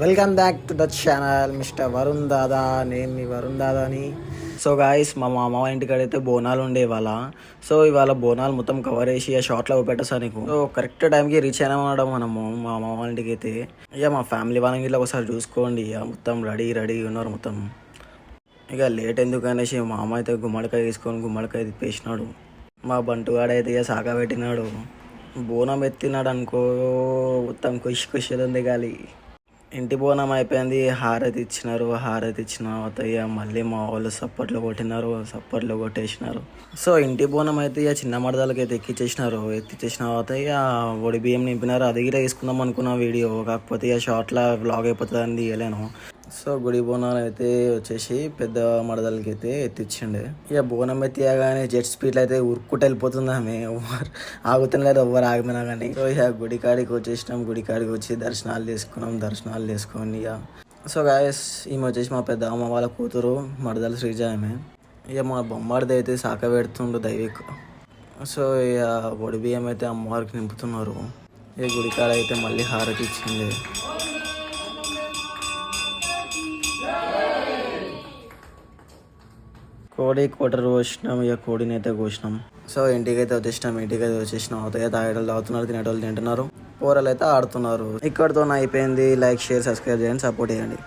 Welcome back to the channel mister Varun Dada. నేను మీ వరుణ్ దాదాని. సో గాయస్, మా మామ ఇంటికాడైతే బోనాలు ఉండే ఇవాళ. సో ఇవాళ బోనాలు మొత్తం కవర్ చేసి ఆ షార్ట్లో పెట్టేసా నీకు. సో కరెక్ట్ టైంకి రీచ్ అయినా అనడం మనము మా మామ ఇంటికి అయితే. ఇక మా ఫ్యామిలీ వాళ్ళకి ఇట్లా ఒకసారి చూసుకోండి. ఇక మొత్తం రెడీ ఉన్నారు మొత్తం. ఇక లేట్ ఎందుకు అనేసి మా మామ అయితే గుమ్మడికాయ తీసుకొని గుమ్మడికాయ తిప్పేసినాడు. మా బంటుగాడైతే ఇక సాగా పెట్టినాడు. బోనం ఎత్తినాడు అనుకో, మొత్తం ఖుషి ఉంది గాలి. ఇంటి బోనం అయిపోయింది, హారతి ఇచ్చిన తర్వాత ఇక మళ్ళీ మా వాళ్ళు సప్పట్లు కొట్టేసినారు. సో ఇంటి బోనం అయితే ఇక చిన్న మడదలకి అయితే ఎత్తిచ్చేసిన తర్వాత ఇక ఒడి బియ్యం నింపినారు. అది కూడా వేసుకుందాం అనుకున్న వీడియో, కాకపోతే ఇక షార్ట్లో వ్లాగ్ అయిపోతుంది అని తీయలేను. సో గుడి బోనాలు అయితే వచ్చేసి పెద్ద మడదలకి అయితే ఎత్తిచ్చిండే. ఇక బోనం ఎత్తియగానే జెట్ స్పీడ్లో అయితే ఉరుక్కుంటూ వెళ్ళిపోతుంది ఆమె. ఆగుతున్న లేదు, ఎవ్వరు ఆగిపోయినా కానీ. సో ఇక గుడికాడికి వచ్చి దర్శనాలు చేసుకొని ఇక. సో గాయస్, ఈమె వచ్చేసి మా పెద్ద అమ్మ వాళ్ళ కూతురు మడదల శ్రీజ ఆమె. ఇక మా బొమ్మడిది అయితే శాఖ పెడుతుండు దైవిక్. సో ఇక ఒడి బియ్యం అయితే అమ్మవారికి నింపుతున్నారు. ఇక గుడికాడ అయితే మళ్ళీ హారతి ఇచ్చింది. కోటరు కోసినాం. ఇక కోడిని అయితే కోసినాం. సో ఇంటికైతే వచ్చేసినాం. అవుతాయి తాగేటోళ్ళు తాగుతున్నారు, తినేటోళ్ళు తింటున్నారు, పోరలు అయితే ఆడుతున్నారు. ఇక్కడితో అయిపోయింది. లైక్, షేర్, సబ్స్క్రైబ్ చేయండి, సపోర్ట్ చేయండి.